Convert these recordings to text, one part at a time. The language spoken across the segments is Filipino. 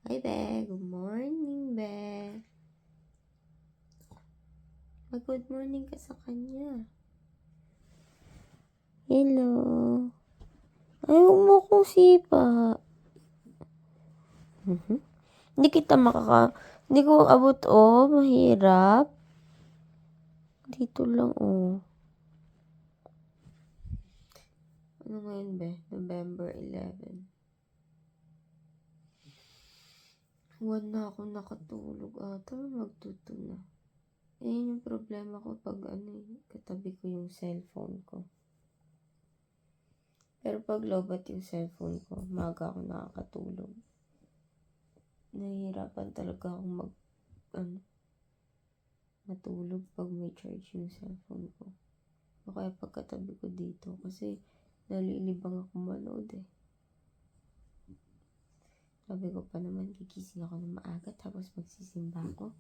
Hi, be. Good morning, be. Mag-good morning ka sa kanya. Hello. Ayaw mo kong sipa. Hindi kita Hindi ko abot, oh. Mahirap. Dito lang, oh. Ano ngayon, be? November 11. Huwag na ako nakatulog ata. Magtuto na. Ayun yung problema ko pag katabi ko yung cellphone ko. Pero pag lobat yung cellphone ko, maga ako nakakatulog. Nahihirapan talaga akong matulog pag may charge yung cellphone ko. O kaya pagkatabi ko dito kasi nalilibang ako manood eh. Sabi ko pa naman, gigising ako ng maaga tapos magsisimba ako.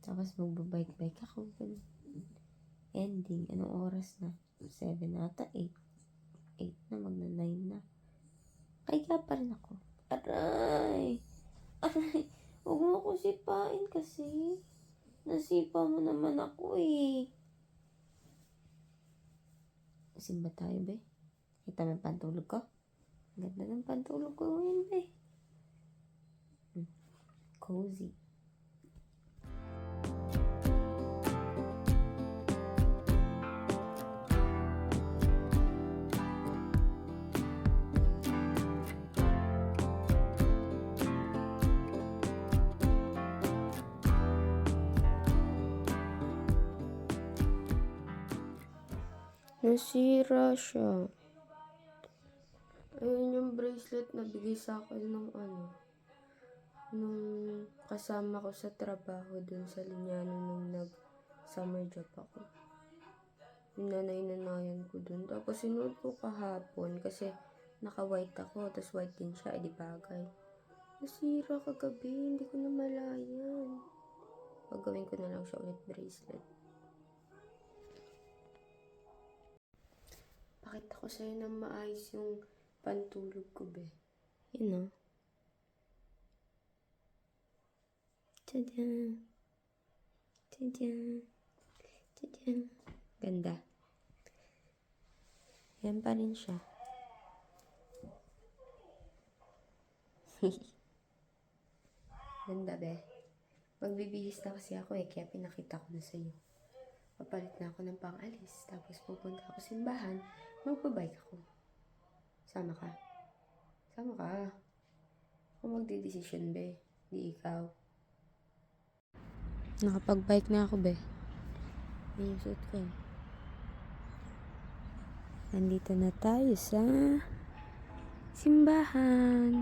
Tapos magbabike-bike ako. Ending, anong oras na? 7 ata, 8. 8 na, magna 9 na. Kaya pa rin ako. Aray! Aray! Huwag mo ako sipain kasi. Nasipa mo naman ako eh. Simba tayo, be. Kita mo yung pantulog ko? Ganda ng pantulog ko ngayon, be. Cozy. Nasira siya. Ayun yung bracelet na bigay sa akin nung kasama ko sa trabaho dun sa Linyano nung nag-summer job ako. Nanay-nanayan ko dun. Tapos sinuot ko kahapon kasi naka-white ako. Tapos white din siya. Edi bagay. Nasira kagabi. Hindi ko na malayan. Pagawin ko na lang siya ulit bracelet. Pakita ko sa'yo na maayos yung pantulog ko, be. Yun, oh. Tada! Tada! Tada! Ganda. Yan pa rin siya. Ganda, be. Magbibihis na kasi ako eh, kaya pinakita ko na sa'yo. Papalit na ako ng pang-alis, tapos pupunta ako simbahan, magbabike ako. Sama ka? Sama ka. Ako magdidesisyon, be. Di ikaw. Nakapag-bike na ako, be. May suit ko. Nandito na tayo sa simbahan.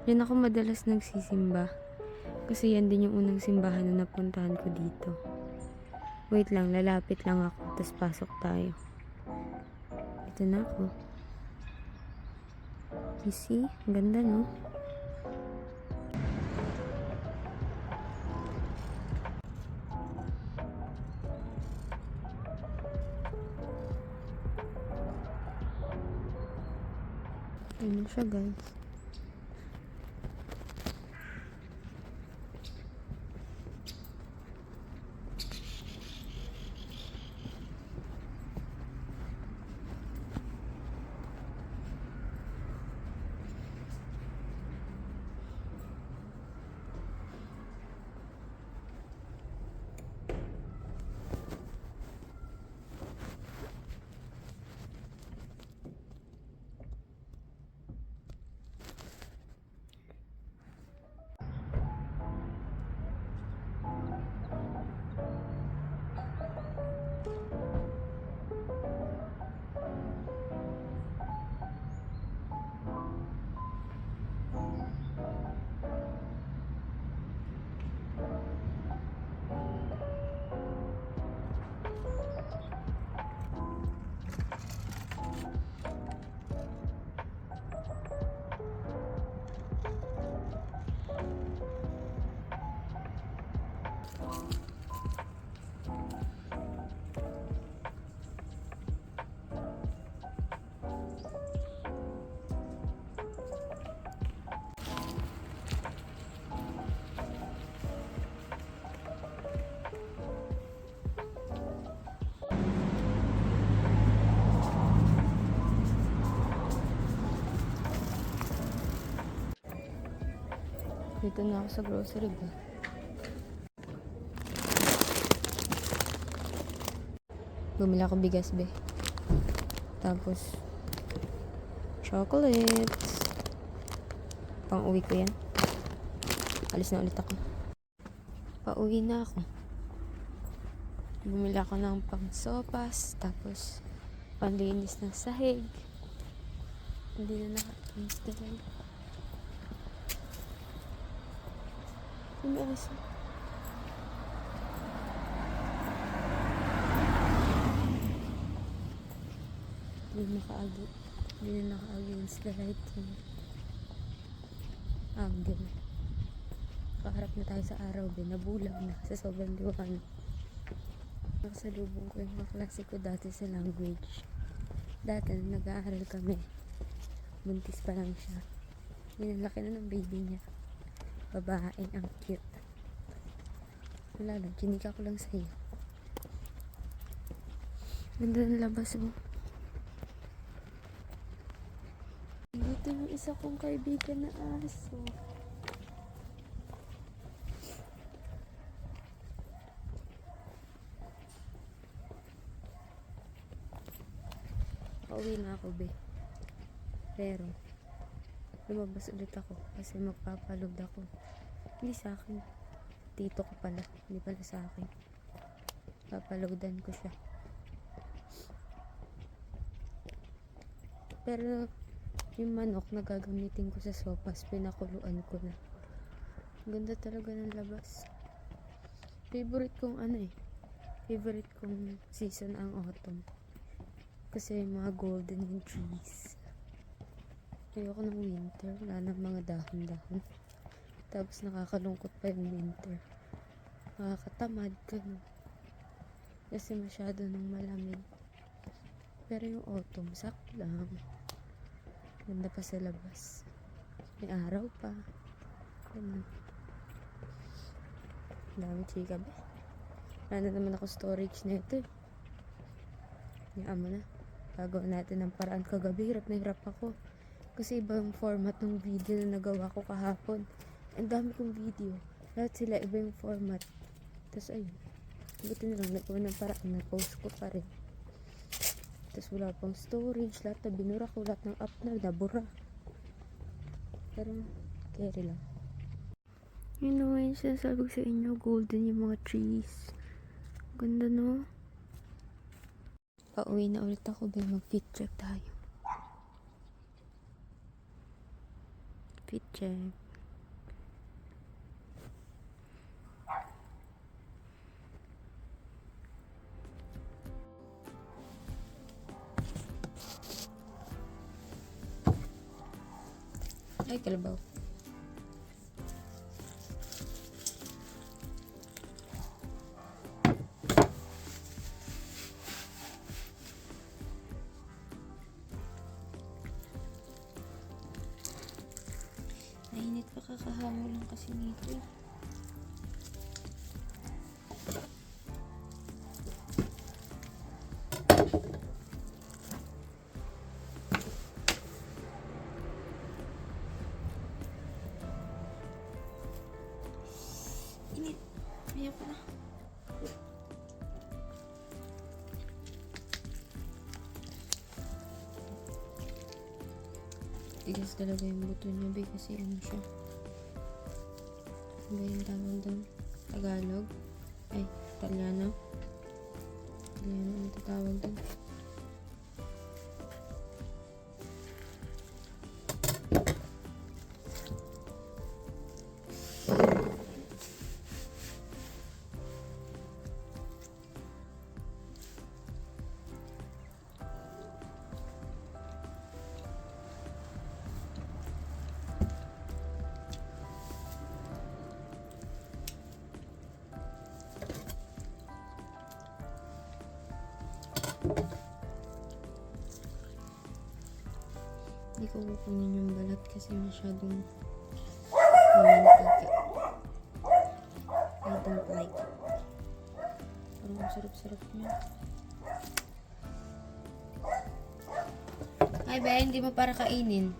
Yan ako madalas nagsisimba. Kasi yan din yung unang simbahan na napuntahan ko dito. Wait lang, lalapit lang ako. Tapos pasok tayo. Ito na ako. You see? Ang ganda, no? Ano siya, guys? Dito na ako sa grocery ba? Bumili ako bigas be. Tapos chocolates. Pang uwi ko yan. Alis na ulit ako. Pauwi na ako. Bumili ako ng pang sopas. Tapos panlinis ng sahig. Hindi na naka-install. Umalis na. Hindi na naka-against the lighting. Angle. Kaharap na tayo sa araw din. Nabulag na sa sobrang liwanag. Nakasalubong ko yung kaklase ko dati sa language. Dati nag-aaral kami. Buntis pa lang siya. Yun ang laki na ng baby niya. Babae, ang cute. Wala lang, chinika ko lang sa'yo. Ganda ng labas mo. Dito yung isa kong kaibigan na aso. Pauwi na ako, be. Pero lumabas ulit ako kasi magpapalod ako. Hindi sa akin. Tito ko pala. Hindi pala sa akin. Papaloadan ko siya. Pero yung manok na gagamitin ko sa sopas, pinakuluan ko na. Ganda talaga ng labas. Favorite kong favorite kong season ang autumn. Kasi mga golden yung trees. Ayoko ng winter. Wala nang mga dahon-dahon. Tapos nakakalungkot pa yung winter. Nakakatamad ka, no? Kasi masyado nang malamig. Pero yung autumn, sakto lang. Ganda pa sa labas. May araw pa. Ganun. Dami chika ba? Wala na naman ako storage na ito. Hayaan mo na. Gagawa natin ng paraan. Kagabi, hirap na hirap ako. Kasi iba yung format ng video na nagawa ko kahapon. Ang dami kong video. Lahat sila iba yung format. Tapos ayun. Buti na lang nagawa ng paraan. Na-post ko pa rin. Tapos wala pang storage. Lahat na binura ko. Lahat ng app na nabura. Pero carry lang. You know, yung sinasabi ko sa inyo, golden yung mga trees. Ganda, no? Pauwi na ulit ako. Mag-fit check tayo. Fit check. Ay, kalabaw. Nainit pa, kakahamo lang kasi nito. Init. Ayaw pa na. Tigas talaga yung buto niya, be, kasi ano siya. Ano ba yung tawag doon? Tagalog? Ay, Italiano? Italiano, ano tatawag doon? Hindi ko kukunin yung balat kasi masyadong mamantika. I don't like it. Parang ang sarap-sarap niya. Ay, ba, hindi mo para kainin.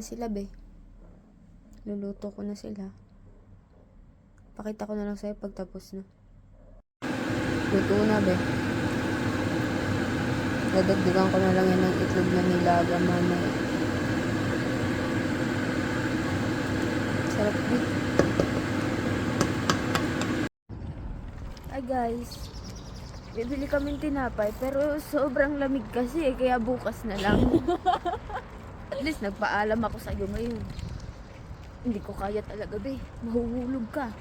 na sila, be. Luluto ko na sila. Pakita ko na lang sa'yo pag tapos na. Luto na, be. Dadagdagan ko na lang yan ng itlog na nilaga mamaya. Sarap, be. Ay, guys. Bibili kaming tinapay, pero sobrang lamig kasi kaya bukas na lang. At least nagpaalam ako sa'yo ngayon. Hindi ko kaya talaga, be. Mahuhulog ka.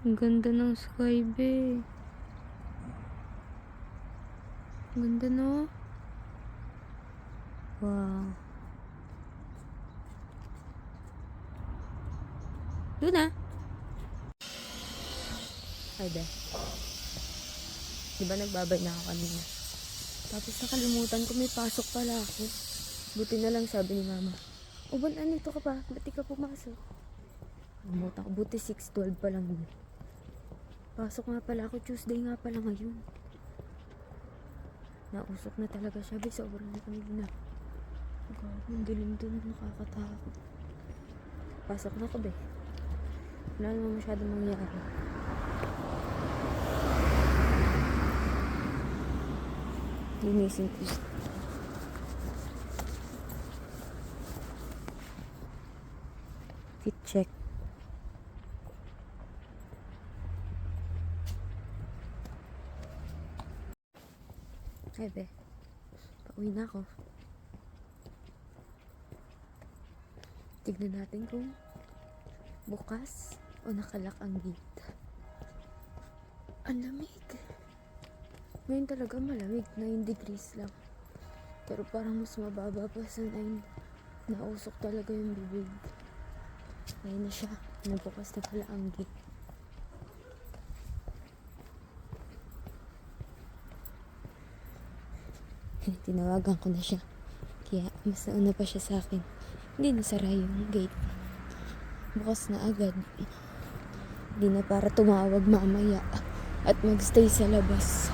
Ang ganda ng sky, be. Ang ganda, no? Wow. Luna! Ay, be. Diba nagbabay na ako kanina? Tapos nakalimutan ko may pasok pala ako. Buti na lang sabi ni mama, "O, ba't nandito ka pa? Ba't di ka pumasok?" Nakalimutan ko. Buti 6:12 pa lang yun. Pasok nga pala ako. Tuesday nga pala ngayon. Nausok na talaga siya. Be, sobrang lamig na. Ang dilim dun. Nakakatakot. Pasok na ko, be. Wala naman masyadong mangyari. Linisin ko. Fit check. Ay, be. Pauwi na ako. Tignan natin kung bukas o nakalak ang gate. Ang lamig. Ngayon talaga malamig. 9 degrees lang. Pero parang mas mababa pa sa 9. Nausok talaga yung bibig. Ayun na siya. Nabukas na pala ang gate. Tinawagan ko na siya. Kaya mas nauna pa siya sa akin. Hindi nasara yung gate. Bukas na agad. Hindi na para tumawag mamaya at magstay sa labas.